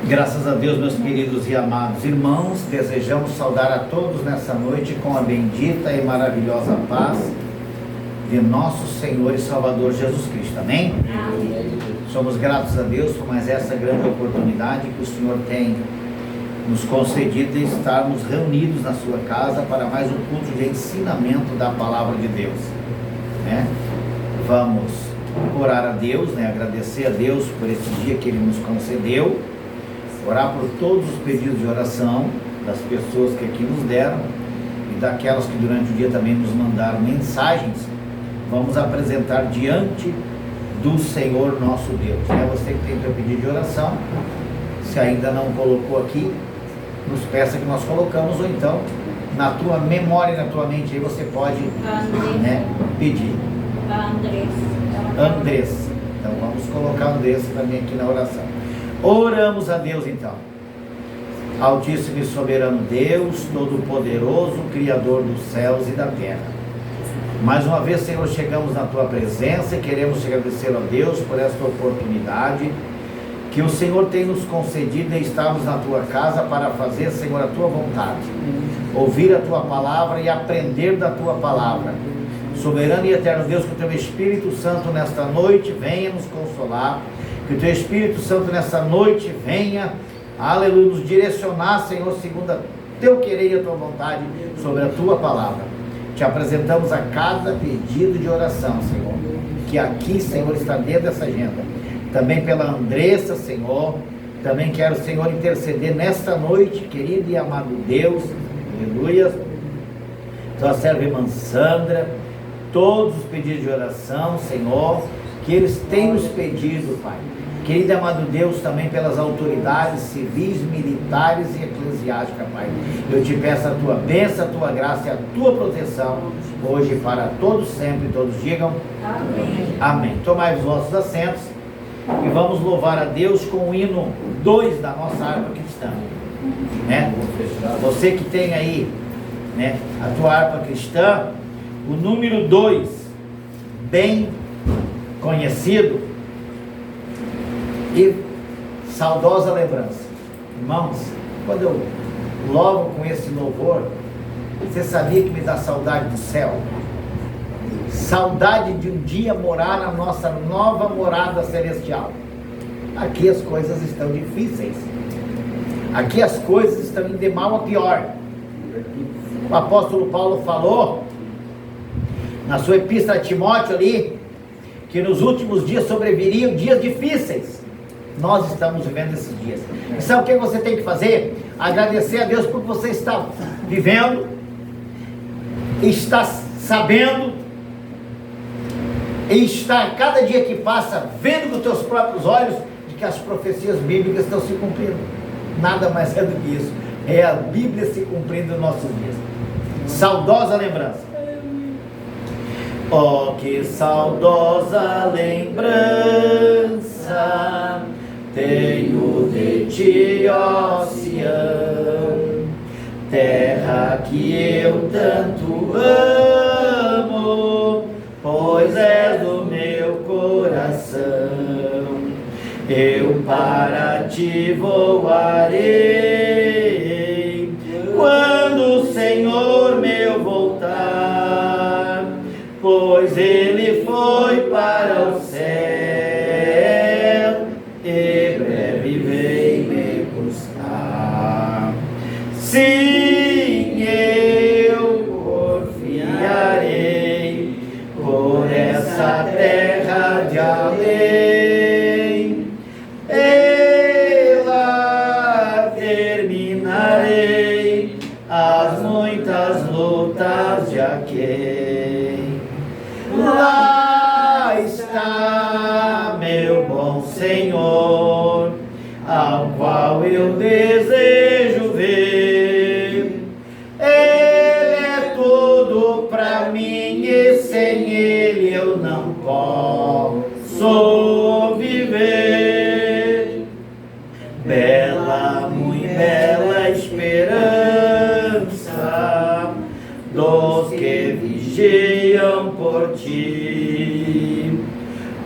Graças a Deus, meus queridos e amados irmãos, desejamos saudar a todos nessa noite com a bendita e maravilhosa paz de nosso Senhor e Salvador Jesus Cristo. Amém? Amém. Somos gratos a Deus por mais essa grande oportunidade que o Senhor tem nos concedido de estarmos reunidos na sua casa para mais um culto de ensinamento da palavra de Deus, né? Vamos orar a Deus, né? Agradecer a Deus por esse dia que Ele nos concedeu, orar por todos os pedidos de oração das pessoas que aqui nos deram e daquelas que durante o dia também nos mandaram mensagens. Vamos apresentar diante do Senhor nosso Deus, né? Você que tem seu pedido de oração, se ainda não colocou aqui, nos peça que nós colocamos, ou então na tua memória e na tua mente aí você pode, né, pedir. Andressa. Então vamos colocar Andressa também aqui na oração. Oramos a Deus então. Altíssimo e soberano Deus, todo-poderoso, Criador dos céus e da terra. Mais uma vez, Senhor, chegamos na tua presença e queremos te agradecer a Deus por esta oportunidade que o Senhor tem nos concedido de estarmos na tua casa para fazer, Senhor, a tua vontade, ouvir a tua palavra e aprender da tua palavra. Soberano e eterno Deus, que o teu Espírito Santo nesta noite venha nos consolar, que o teu Espírito Santo nesta noite venha, aleluia, nos direcionar, Senhor, segundo a teu querer e a tua vontade sobre a tua palavra. Te apresentamos a cada pedido de oração, Senhor, que aqui, Senhor, está dentro dessa agenda. Também pela Andressa, Senhor, também quero, Senhor, interceder nesta noite, querido e amado Deus, aleluia, tua serva irmã Sandra, todos os pedidos de oração, Senhor, que eles têm nos pedido, Pai. Querido e amado Deus, também pelas autoridades civis, militares e eclesiásticas, Pai. Eu te peço a tua bênção, a tua graça e a tua proteção, hoje e para todos sempre, todos digam amém. Amém. Tomai os vossos assentos e vamos louvar a Deus com o hino 2 da nossa harpa cristã, né? Você que tem aí, né, a tua harpa cristã, o número 2, bem conhecido e saudosa lembrança. Irmãos, quando eu louvo com esse louvor, você sabia que me dá saudade do céu? Saudade de um dia morar na nossa nova morada celestial. Aqui as coisas estão difíceis, aqui as coisas estão indo de mal a pior. O apóstolo Paulo falou na sua epístola a Timóteo ali, que nos últimos dias sobreviriam dias difíceis. Nós estamos vivendo esses dias. E sabe o que você tem que fazer? Agradecer a Deus por que você está vivendo, está sabendo, e está cada dia que passa vendo com os teus próprios olhos de que as profecias bíblicas estão se cumprindo. Nada mais é do que isso. É a Bíblia se cumprindo nos nossos dias. Saudosa lembrança. Oh, que saudosa lembrança tenho de ti, ó Sião, terra que eu tanto amo, pois és do meu coração. Eu para ti voarei quando o Senhor meu voltar, pois ele foi para o céu e breve vem me buscar. Sim, eu confiarei por essa terra de além, ela terminarei as muitas lutas de aquém. Lá está meu bom Senhor, ao qual eu desejo ver. Ele é tudo para mim e sem ele eu não posso viver. Bela, muito bela esperança dos que vigiam por ti,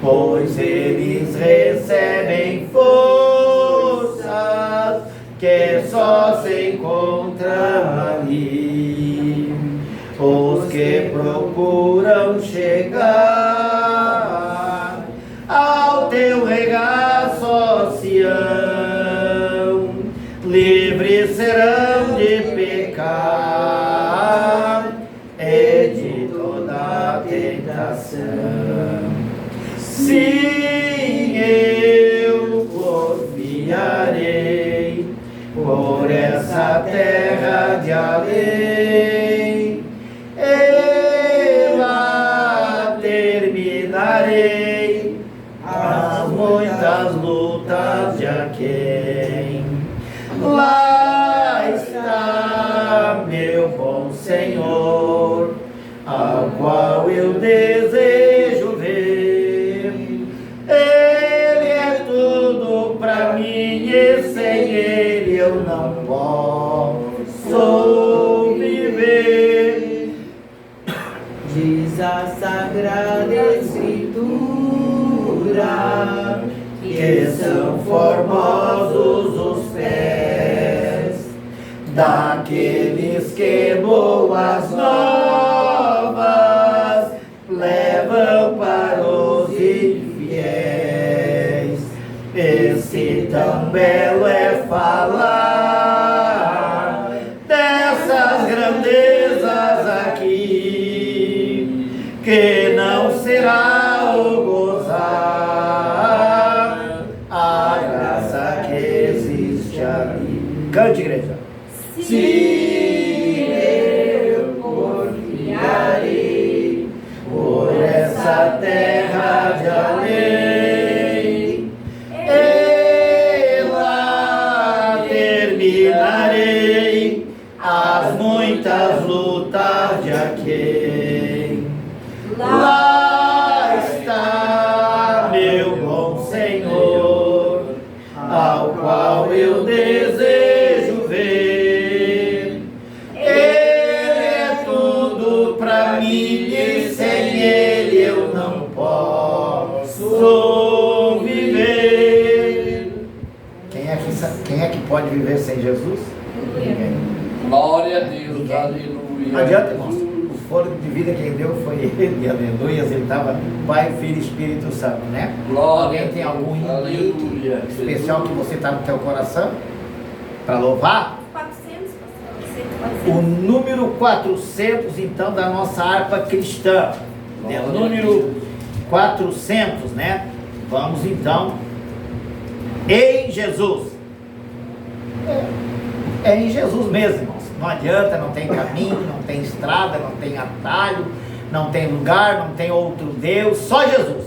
pois eles recebem força que só se encontram ali. Os que procuram chegar ao teu regaço, ó Sião, livres serão de pecar e de toda tentação. Sim, eu confiarei por essa terra de além, e lá terminarei as muitas lutas de aquém. Lá está meu bom Senhor, ao qual eu desejo ver. Ele é tudo pra mim e sem ele eu não posso viver. Diz a Sagrada Escritura Que são formosos os pés daqueles que boas novas levam para os infiéis. Esse tão belo é falar dessas grandezas aqui, que não será o gozar a graça que existe ali. Cante, igreja. Se eu confiarei Por essa terra de além, e lá terminarei as muitas lutas de aquém. Lá está meu bom Senhor, ao qual eu desejo ver. Ele é tudo pra mim e sem ele eu não posso viver. Quem é que pode viver sem Jesus? Ninguém. Glória a Deus, Ninguém. aleluia. Não adianta, irmãos. O fôlego de vida quem deu foi ele, aleluia. Ele estava Pai, Filho e Espírito Santo, né? Glória Alguém a tem Deus, algum hino aleluia. especial que você está no teu coração para louvar? 400, O número 400, então, da nossa harpa cristã. É o número 400, né? Vamos, então, em Jesus. É em Jesus mesmo, irmãos. Não adianta, não tem caminho, não tem estrada, não tem atalho, não tem lugar, não tem outro Deus, só Jesus.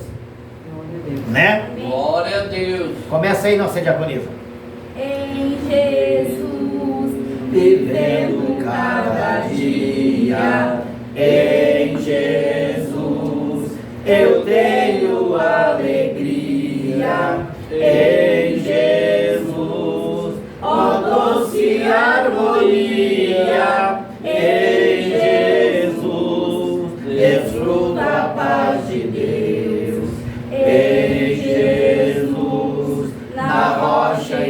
Né? Glória a Deus. Começa aí, nossa diaconisa. Em Jesus, Vivendo cada dia, em Jesus eu tenho alegria, em Jesus, ó doce harmonia, em Jesus desfruto a paz de Deus, em Jesus na rocha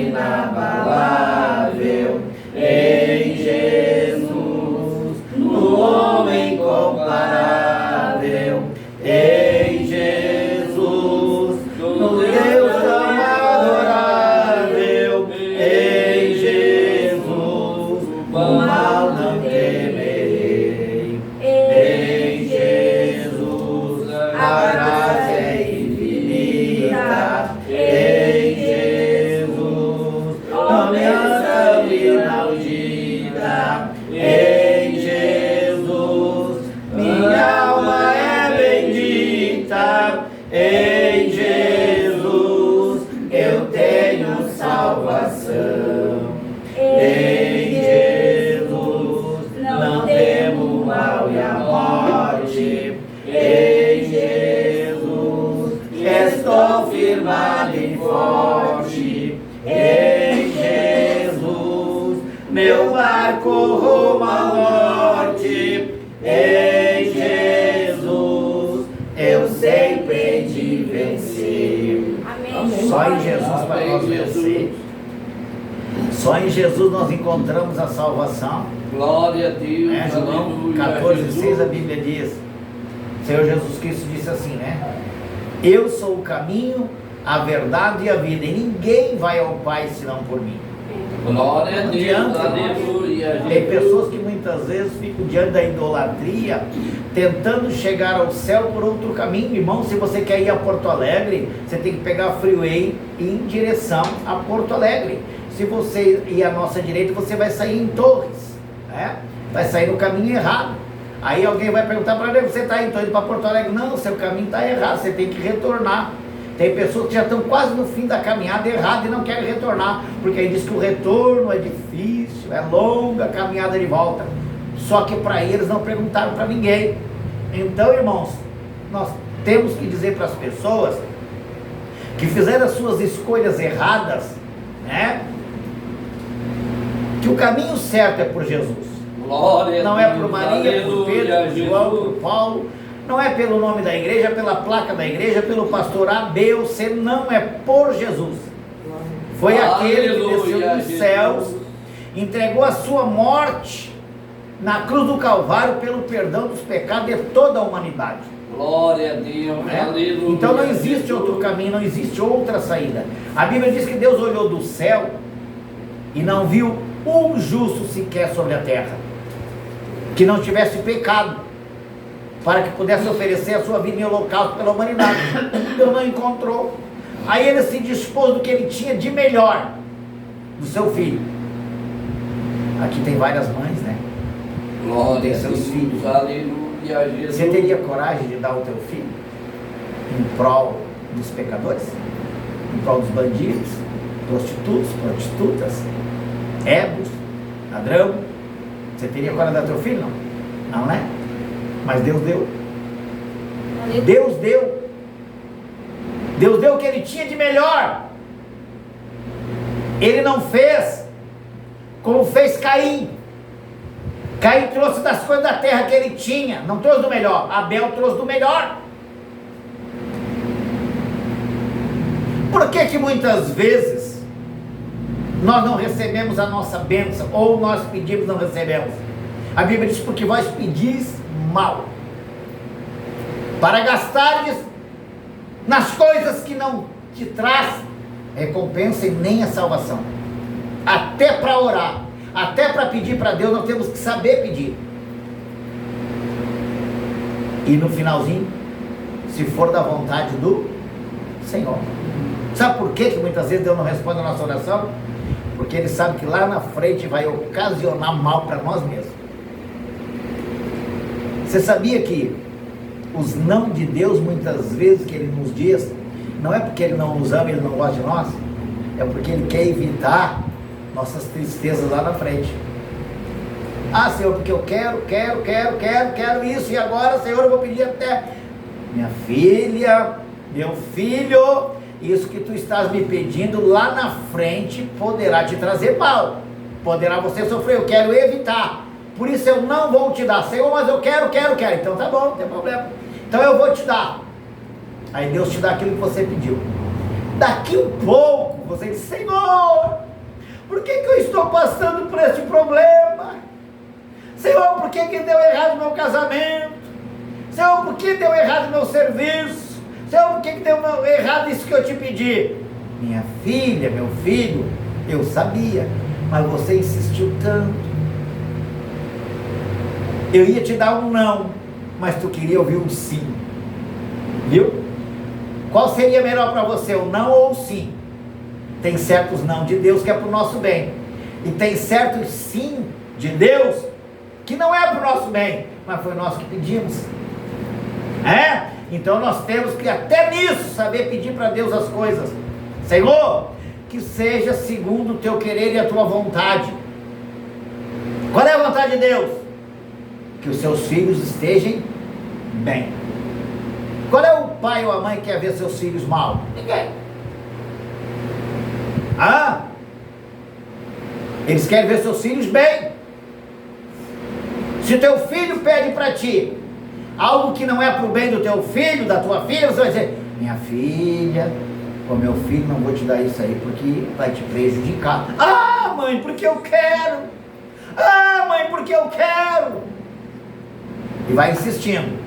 inabalável, em Jesus no homem comparável, em Jesus no Deus tão adorável, em Jesus o mal não temerei, em Jesus a graça é infinita, em Jesus nomeação inaudita, em Jesus minha alma é bendita, em Jesus eu tenho salvação, em Jesus não temo o mal e a morte, em Jesus estou firmado e forte, em Jesus meu barco rumo à morte, em Jesus eu sempre hei de vencer. amém. Só em Jesus para nós vencer. Só em Jesus nós encontramos a salvação. Glória a Deus. Né? João Aleluia, 14,6 a Bíblia diz, o Senhor Jesus Cristo disse assim, né? Eu sou o caminho, a verdade e a vida, e ninguém vai ao Pai senão por mim. Glória a Não Deus. adianta, Aleluia. Tem pessoas que muitas vezes ficam diante da idolatria, tentando chegar ao céu por outro caminho. Irmão, se você quer ir a Porto Alegre, você tem que pegar a freeway em direção a Porto Alegre. Se você ir à nossa direita, você vai sair em Torres, né? Vai sair no caminho errado. Aí alguém vai perguntar para ele, você está indo para Porto Alegre? Não, seu caminho está errado, você tem que retornar. Tem pessoas que já estão quase no fim da caminhada errada e não querem retornar, porque aí diz que o retorno é difícil, é longa a caminhada de volta. Só que para eles não perguntaram para ninguém. Então, irmãos, nós temos que dizer para as pessoas que fizeram as suas escolhas erradas, né? Que o caminho certo é por Jesus. Glória Não a é Deus. por Maria, por Pedro, Aleluia, por João, por Jesus. Paulo. Não é pelo nome da igreja, pela placa da igreja, pelo pastor A, B ou C. Não é por Jesus. Foi aquele que desceu Aleluia, dos Jesus. céus, entregou a sua morte na cruz do Calvário pelo perdão dos pecados de toda a humanidade. Glória a Deus. Né? Aleluia. Então não existe Jesus. outro caminho, não existe outra saída. A Bíblia diz que Deus olhou do céu e não viu um justo sequer sobre a terra que não tivesse pecado, para que pudesse oferecer a sua vida em holocausto pela humanidade. Deus não encontrou. Aí ele se dispôs do que ele tinha de melhor, do seu filho. Aqui tem várias mães, né? Glória Tem a seus Deus. filhos. Aleluia, Jesus. Você teria coragem de dar o teu filho em prol dos pecadores? Em prol dos bandidos, prostitutos, prostitutas, ébus, ladrão? Você teria coragem de dar teu filho? Não. Não, né? Mas Deus deu. Deus deu. Deus deu o que ele tinha de melhor. Ele não fez como fez Caim. Caim trouxe das coisas da terra que ele tinha, não trouxe do melhor. Abel trouxe do melhor. Por que muitas vezes nós não recebemos a nossa bênção, ou nós pedimos e não recebemos? A Bíblia diz, porque vós pedis mal, para gastares nas coisas que não te traz recompensa e nem a salvação. Até para orar, até para pedir para Deus, nós temos que saber pedir. E no finalzinho, se for da vontade do Senhor. Sabe por que muitas vezes Deus não responde a nossa oração? Porque Ele sabe que lá na frente vai ocasionar mal para nós mesmos. Você sabia que os não de Deus, muitas vezes que Ele nos diz, não é porque Ele não nos ama, Ele não gosta de nós, é porque Ele quer evitar nossas tristezas lá na frente. Ah, Senhor, porque eu quero isso, e agora, Senhor, eu vou pedir até, minha filha, meu filho, isso que tu estás me pedindo lá na frente poderá te trazer mal, poderá você sofrer, eu quero evitar. Por isso eu não vou te dar, Senhor, mas eu quero. Então tá bom, não tem problema. Então eu vou te dar. Aí Deus te dá aquilo que você pediu. Daqui um pouco, você diz, Senhor, por que eu estou passando por este problema? Senhor, por que deu errado o meu casamento? Senhor, por que deu errado o meu serviço? Senhor, por que deu errado isso que eu te pedi? Minha filha, meu filho, eu sabia, mas você insistiu tanto. Eu ia te dar um não, mas tu queria ouvir um sim. Viu? Qual seria melhor para você, o não ou o sim? Tem certos não de Deus que é para o nosso bem, e tem certos sim de Deus que não é para o nosso bem, mas foi nós que pedimos. Então nós temos que até nisso saber pedir para Deus as coisas. Senhor, que seja segundo o teu querer e a tua vontade. Qual é a vontade de Deus? Que os seus filhos estejam bem. Qual é o pai ou a mãe que quer ver seus filhos mal? Ninguém. Eles querem ver seus filhos bem. Se teu filho pede para ti algo que não é para o bem do teu filho, da tua filha, você vai dizer, minha filha, ou meu filho, não vou te dar isso aí porque vai te prejudicar. Ah, mãe, porque eu quero. Ah, mãe, porque eu quero. E vai insistindo.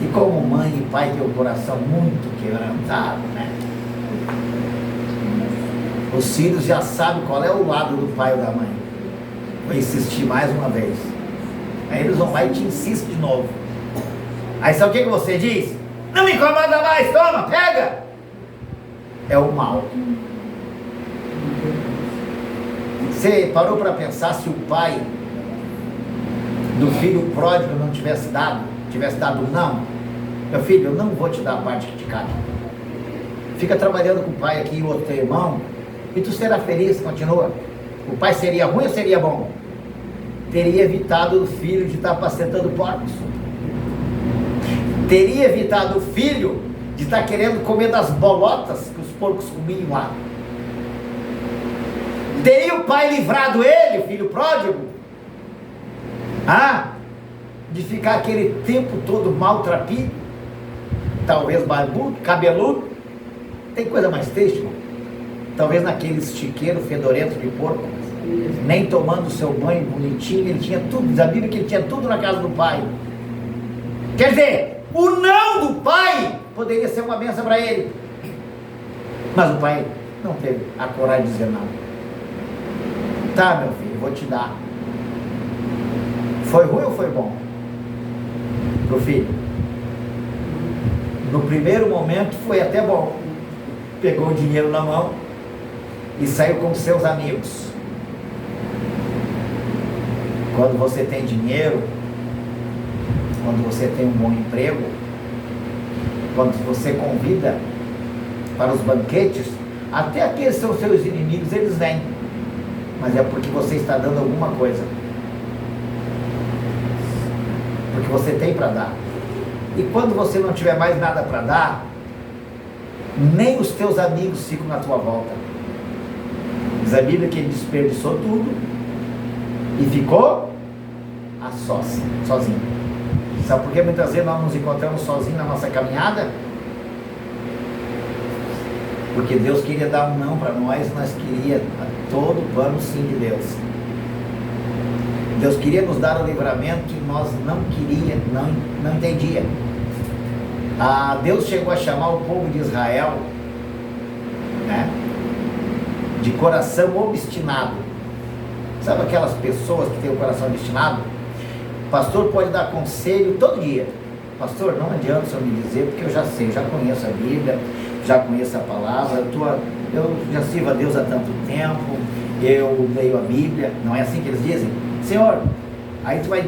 E como mãe e pai tem o coração muito quebrantado, né? Os filhos já sabem qual é o lado do pai ou da mãe. Vou insistir mais uma vez. Aí eles vão lá e te insistem de novo. Aí sabe o que você diz? Não me incomoda mais, toma, pega! É o mal. Você parou para pensar se o pai do filho pródigo não tivesse dado não? Meu filho, eu não vou te dar a parte que te cabe. Fica trabalhando com o pai aqui e o outro teu irmão, e tu será feliz, continua. O pai seria ruim ou seria bom? Teria evitado o filho de estar apacentando porcos. Teria evitado o filho de estar querendo comer das bolotas que os porcos comiam lá. Teria o pai livrado ele, o filho pródigo, de ficar aquele tempo todo maltrapilho, talvez barbudo, cabeludo. Tem coisa mais triste, irmão? Talvez naquele estiqueiro fedorento de porco, nem tomando seu banho bonitinho, ele tinha tudo, diz a Bíblia que ele tinha tudo na casa do pai. Quer dizer, o não do pai poderia ser uma bênção para ele, mas o pai não teve a coragem de dizer não. Tá, meu filho, vou te dar. Foi ruim ou foi bom pro filho? No primeiro momento foi até bom. Pegou o dinheiro na mão e saiu com seus amigos. Quando você tem dinheiro, quando você tem um bom emprego, quando você convida para os banquetes, até aqueles que são seus inimigos, eles vêm. Mas é porque você está dando alguma coisa. Porque você tem para dar. E quando você não tiver mais nada para dar, nem os teus amigos ficam na tua volta. Diz a Bíblia que ele desperdiçou tudo e ficou a sós, sozinho. Sabe por que muitas vezes nós nos encontramos sozinhos na nossa caminhada? Porque Deus queria dar um não para nós queria a todo plano sim de Deus. Deus queria nos dar o livramento e nós não queria, não entendia. Deus chegou a chamar o povo de Israel, né, de coração obstinado. Sabe aquelas pessoas que têm o coração obstinado? O pastor pode dar conselho todo dia. Pastor, não adianta o senhor me dizer, porque eu já sei, já conheço a Bíblia, já conheço a palavra, eu já sirvo a Deus há tanto tempo, eu leio a Bíblia. Não é assim que eles dizem? Senhor, aí tu vai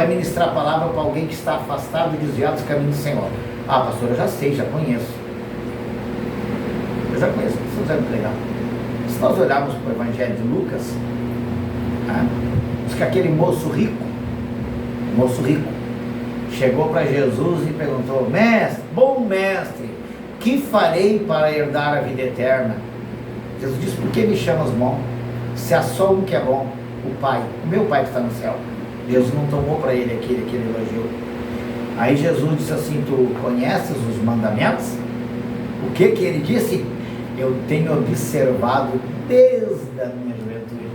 ministrar a palavra para alguém que está afastado e desviado dos caminhos do Senhor. Pastor, eu já sei, já conheço. Eu já conheço, isso é muito legal. Se nós olharmos para o Evangelho de Lucas, diz que aquele moço rico, chegou para Jesus e perguntou: mestre, bom mestre, que farei para herdar a vida eterna? Jesus disse: por que me chamas bom? Se há só um que é bom, o Pai, o meu Pai que está no céu. Deus não tomou para ele aquele elogio. Aí Jesus disse assim: tu conheces os mandamentos? O que ele disse? Eu tenho observado desde a minha juventude.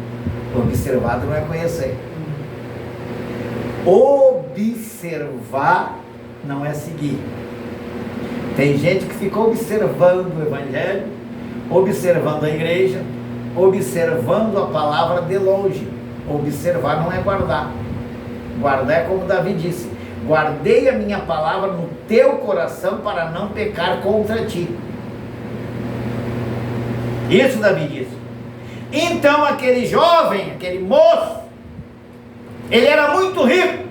Observado não é conhecer. Observar não é seguir. Tem gente que fica observando o Evangelho, observando a igreja, observando a palavra de longe. Observar não é guardar. Guardar é como Davi disse: guardei a minha palavra no teu coração para não pecar contra ti. Isso Davi disse. Então aquele jovem, aquele moço, ele era muito rico,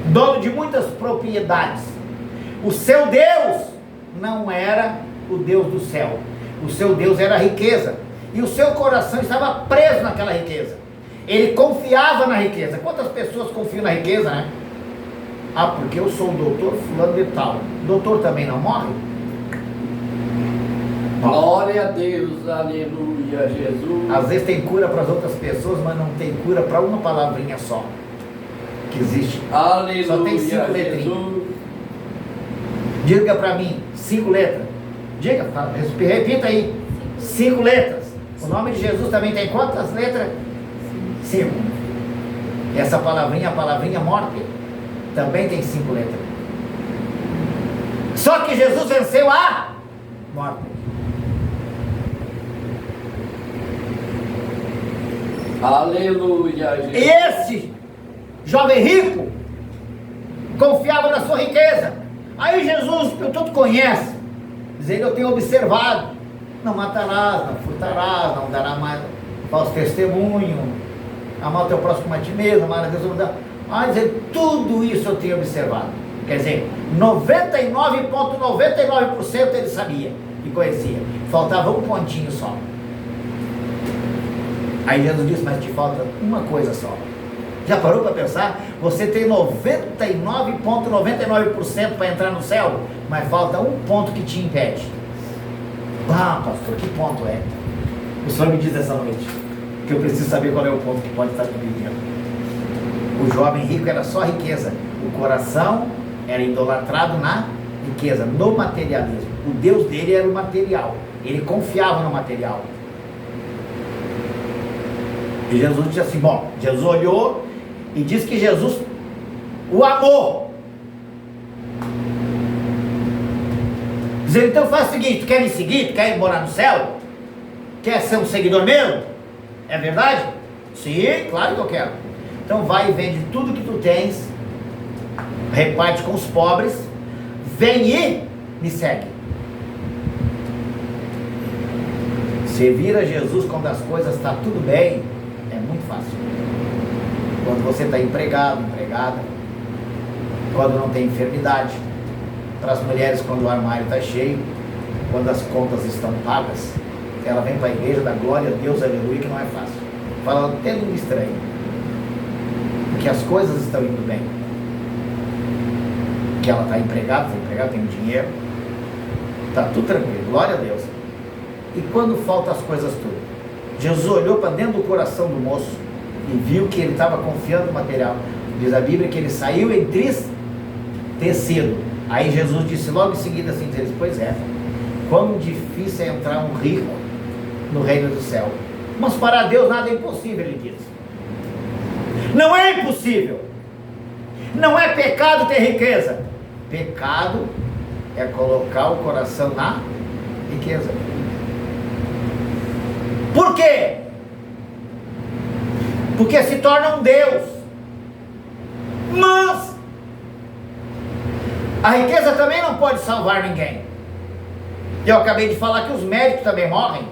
dono de muitas propriedades. O seu Deus não era o Deus do céu. O seu Deus era a riqueza. E o seu coração estava preso naquela riqueza. Ele confiava na riqueza. Quantas pessoas confiam na riqueza, né? Porque eu sou o doutor fulano de tal. Doutor também não morre? Glória a Deus, aleluia, Jesus. Às vezes tem cura para as outras pessoas, mas não tem cura para uma palavrinha só que existe. Aleluia, só tem 5 letrinhas. Diga para mim, 5 letras. Diga, repita aí. 5 letras. O nome de Jesus também tem quantas letras? 5. Essa palavrinha, a palavrinha morte, também tem 5 letras. Só que Jesus venceu a morte. Aleluia, Jesus. E esse jovem rico confiava na sua riqueza. Aí Jesus, que tu conhece, diz ele: eu tenho observado, não matarás, não furtarás, não dará mais falso testemunho, amar o teu próximo a ti mesmo, amar a Deus. Diz ele: tudo isso eu tenho observado. Quer dizer, 99,99% ele sabia e conhecia. Faltava um pontinho só. Aí Jesus disse: mas te falta uma coisa só. Já parou para pensar? Você tem 99,99% para entrar no céu, mas falta um ponto que te impede. Ah, pastor, que ponto é? O Senhor me diz essa noite que eu preciso saber qual é o ponto que pode estar me impedindo. O jovem rico era só riqueza. O coração era idolatrado na riqueza, no materialismo. O Deus dele era o material. Ele confiava no material. E Jesus disse assim: bom, Jesus olhou e disse que Jesus o amou. Diz ele: então faz o seguinte, tu quer me seguir? Tu quer ir morar no céu? Quer ser um seguidor meu? É verdade? Sim, claro que eu quero. Então vai e vende tudo que tu tens, reparte com os pobres, vem e me segue. Servir a Jesus quando as coisas estão tudo bem é muito fácil. Quando você está empregado, empregada, quando não tem enfermidade, para as mulheres quando o armário está cheio, quando as contas estão pagas, ela vem para a igreja, dá glória a Deus, aleluia, que não é fácil. Fala até língua estranha, porque as coisas estão indo bem, que ela está empregada, tem dinheiro, está tudo tranquilo, glória a Deus. E quando faltam as coisas tudo, Jesus olhou para dentro do coração do moço e viu que ele estava confiando no material. Diz a Bíblia que ele saiu entristecido. Aí Jesus disse logo em seguida assim: pois é, quão difícil é entrar um rico no reino do céu, mas para Deus nada é impossível, ele diz. Não é impossível. Não é pecado ter riqueza. Pecado é colocar o coração na riqueza. Por quê? Porque se torna um Deus. Mas a riqueza também não pode salvar ninguém. Eu acabei de falar que os médicos também morrem.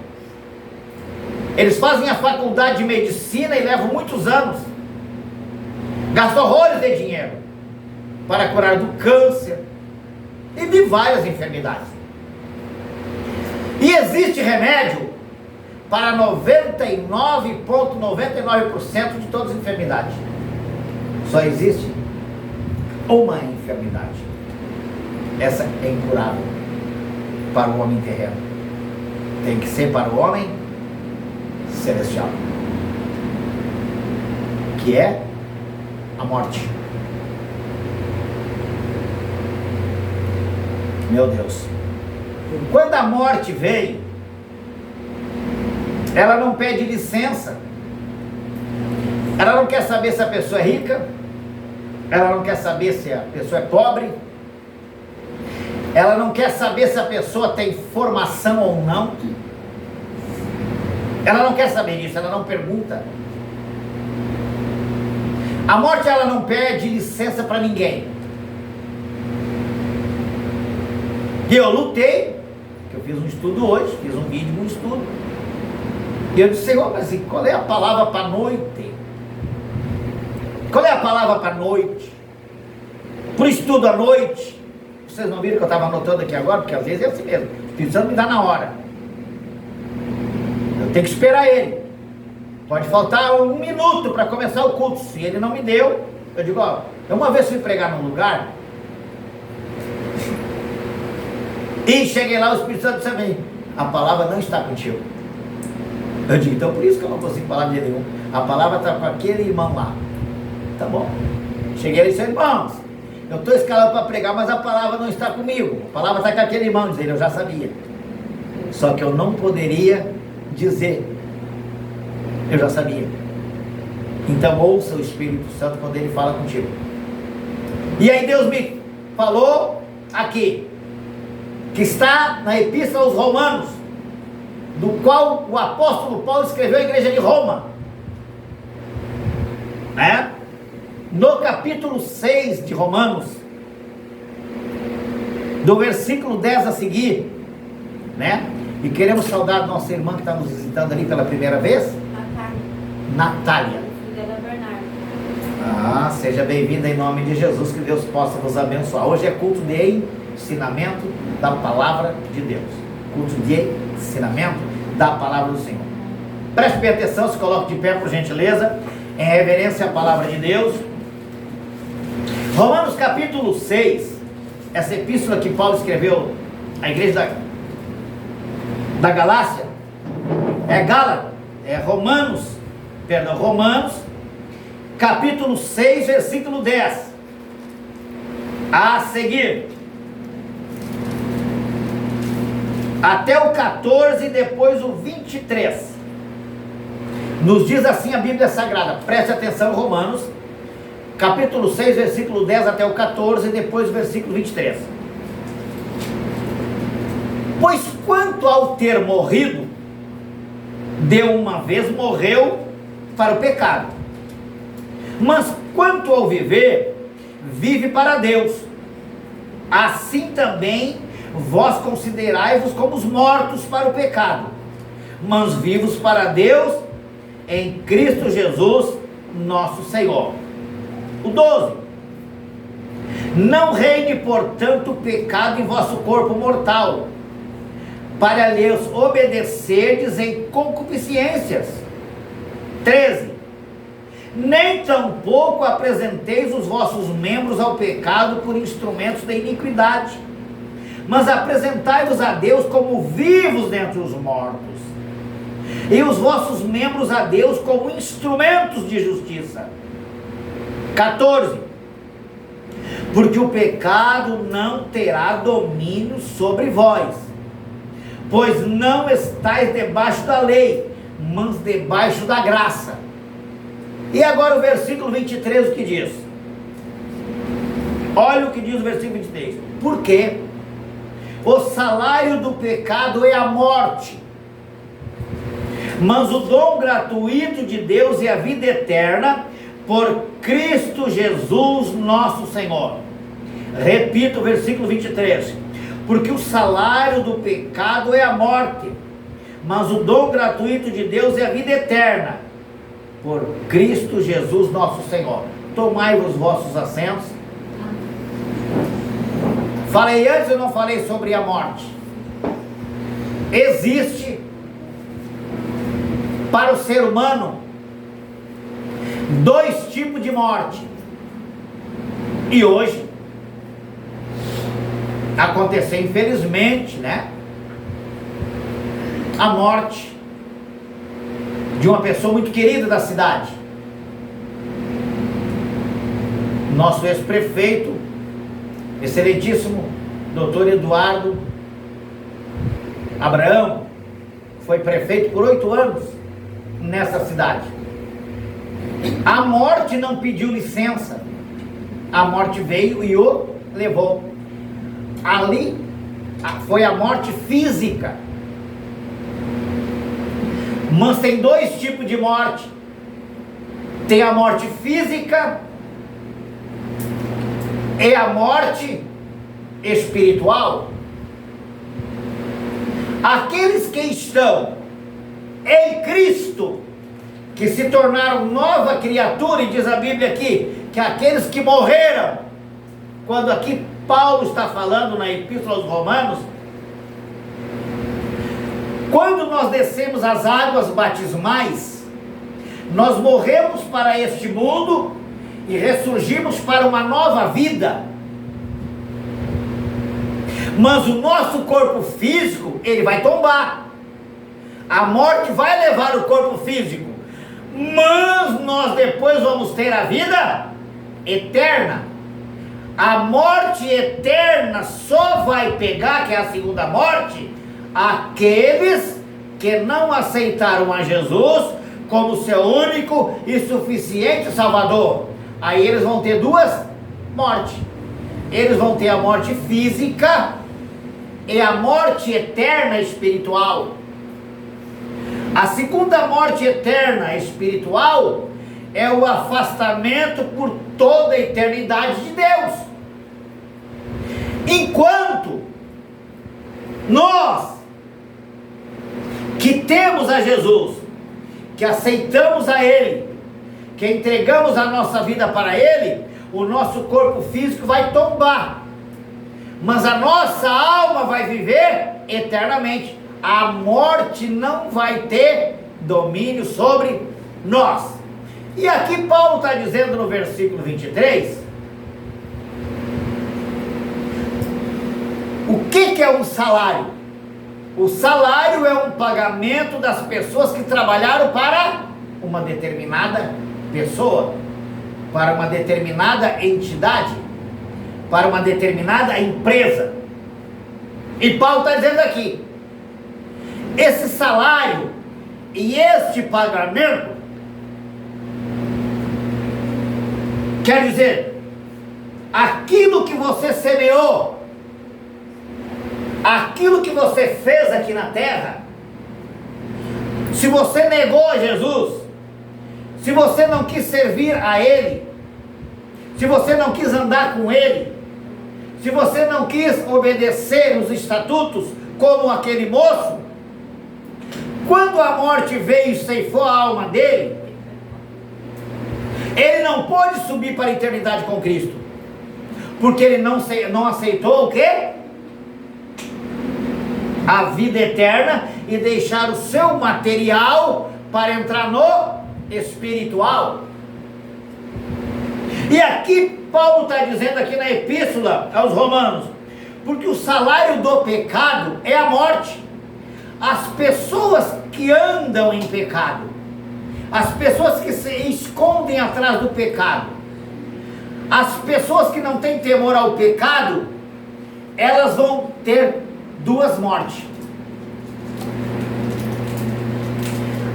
Eles fazem a faculdade de medicina e levam muitos anos, gastam horrores de dinheiro para curar do câncer e de várias enfermidades. E existe remédio para 99,99% de todas as enfermidades. Só existe uma enfermidade. Essa é incurável para o homem terreno. Tem que ser para o homem celestial, que é a morte. Meu Deus. Quando a morte vem, ela não pede licença. Ela não quer saber se a pessoa é rica. Ela não quer saber se a pessoa é pobre. Ela não quer saber se a pessoa tem formação ou não. Ela não quer saber disso, ela não pergunta. A morte, ela não pede licença para ninguém. E eu lutei, que eu fiz um estudo hoje, fiz um vídeo, um estudo. E eu disse: Senhor, mas qual é a palavra para noite? Qual é a palavra para noite? Para o estudo à noite. Vocês não viram que eu estava anotando aqui agora? Porque às vezes é assim mesmo, o Espírito Santo me dá na hora. Eu tenho que esperar ele. Pode faltar 1 minuto para começar o culto. Se ele não me deu, eu digo: ó, uma vez fui pregar num lugar e cheguei lá, o Espírito Santo disse a mim: a palavra não está contigo. Eu digo: então por isso que eu não consigo falar de nenhum. A palavra está com aquele irmão lá. Tá bom. Cheguei lá e disse: irmãos, eu estou escalado para pregar, mas a palavra não está comigo. A palavra está com aquele irmão. Diz ele: eu já sabia. Só que eu não poderia dizer Eu já sabia. Então ouça o Espírito Santo quando ele fala contigo. E aí Deus me falou aqui, que está na Epístola aos Romanos, do qual o apóstolo Paulo escreveu à igreja de Roma, né? No capítulo 6 de Romanos, do versículo 10 a seguir, né? E queremos saudar nossa irmã que está nos visitando ali pela primeira vez, Natália. Filha da Bernardo. Ah, seja bem-vinda em nome de Jesus, que Deus possa vos abençoar. Hoje é culto de ensinamento da palavra de Deus. Culto de ensinamento da palavra do Senhor. Preste bem atenção, se coloque de pé por gentileza, em reverência à palavra de Deus. Romanos capítulo 6, essa epístola que Paulo escreveu à igreja da Galácia, Romanos, capítulo 6, versículo 10, a seguir, até o 14 e depois o 23, nos diz assim a Bíblia Sagrada. Preste atenção, Romanos, capítulo 6, versículo 10 até o 14 e depois o versículo 23. Pois quanto ao ter morrido, de uma vez morreu para o pecado, mas quanto ao viver, vive para Deus. Assim também vós considerai-vos como os mortos para o pecado, mas vivos para Deus em Cristo Jesus nosso Senhor. O 12. Não reine, portanto, o pecado em vosso corpo mortal, para lhes obedecerdes em concupiscências. 13. Nem tampouco apresenteis os vossos membros ao pecado por instrumentos da iniquidade, mas apresentai-vos a Deus como vivos dentre os mortos, e os vossos membros a Deus como instrumentos de justiça. 14. Porque o pecado não terá domínio sobre vós, pois não estáis debaixo da lei, mas debaixo da graça. E agora o versículo 23, o que diz? Olha o que diz o versículo 23. Porque o salário do pecado é a morte, mas o dom gratuito de Deus é a vida eterna por Cristo Jesus nosso Senhor. Repito o versículo 23. Porque o salário do pecado é a morte, mas o dom gratuito de Deus é a vida eterna por Cristo Jesus nosso Senhor. Tomai os vossos assentos. Falei antes, eu não falei sobre a morte. Existe para o ser humano dois tipos de morte. E hoje aconteceu, infelizmente, né, a morte de uma pessoa muito querida da cidade. Nosso ex-prefeito, excelentíssimo doutor Eduardo Abraão, foi prefeito por 8 anos nessa cidade. A morte não pediu licença, a morte veio e o levou. Ali foi a morte física. Mas tem dois tipos de morte. Tem a morte física e a morte espiritual. Aqueles que estão em Cristo, que se tornaram nova criatura, e diz a Bíblia aqui, que aqueles que morreram, quando aqui Paulo está falando na Epístola aos Romanos, quando nós descemos as águas batismais, nós morremos para este mundo e ressurgimos para uma nova vida. Mas o nosso corpo físico, ele vai tombar. A morte vai levar o corpo físico, mas nós depois vamos ter a vida eterna. A morte eterna só vai pegar, que é a segunda morte, aqueles que não aceitaram a Jesus como seu único e suficiente Salvador. Aí eles vão ter duas mortes. Eles vão ter a morte física e a morte eterna espiritual. A segunda morte eterna espiritual é o afastamento por toda a eternidade de Deus. Enquanto nós que temos a Jesus, que aceitamos a Ele, que entregamos a nossa vida para Ele, o nosso corpo físico vai tombar, mas a nossa alma vai viver eternamente. A morte não vai ter domínio sobre nós. E aqui Paulo está dizendo no versículo 23, o que é um salário? O salário é um pagamento das pessoas que trabalharam para uma determinada pessoa, para uma determinada entidade, para uma determinada empresa. E Paulo está dizendo aqui, esse salário e este pagamento, quer dizer, aquilo que você semeou, aquilo que você fez aqui na terra, se você negou a Jesus, se você não quis servir a Ele, se você não quis andar com Ele, se você não quis obedecer os estatutos como aquele moço, quando a morte veio e ceifou a alma dele, ele não pôde subir para a eternidade com Cristo, porque ele não aceitou o quê? A vida eterna e deixar o seu material para entrar no espiritual. E aqui Paulo está dizendo aqui na epístola aos Romanos, porque o salário do pecado é a morte. As pessoas que andam em pecado, as pessoas que se escondem atrás do pecado, as pessoas que não têm temor ao pecado, elas vão ter duas mortes: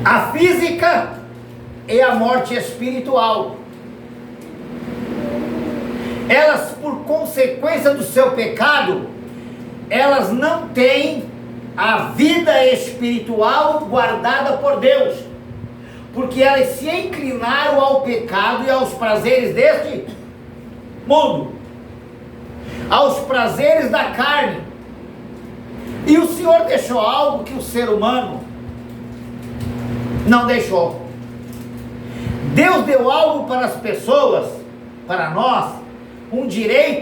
a física e a morte espiritual. Elas, por consequência do seu pecado, elas não têm a vida espiritual guardada por Deus, porque elas se inclinaram ao pecado e aos prazeres deste mundo, aos prazeres da carne. E o Senhor deixou algo que o ser humano não deixou. Deus deu algo para as pessoas, para nós, um direito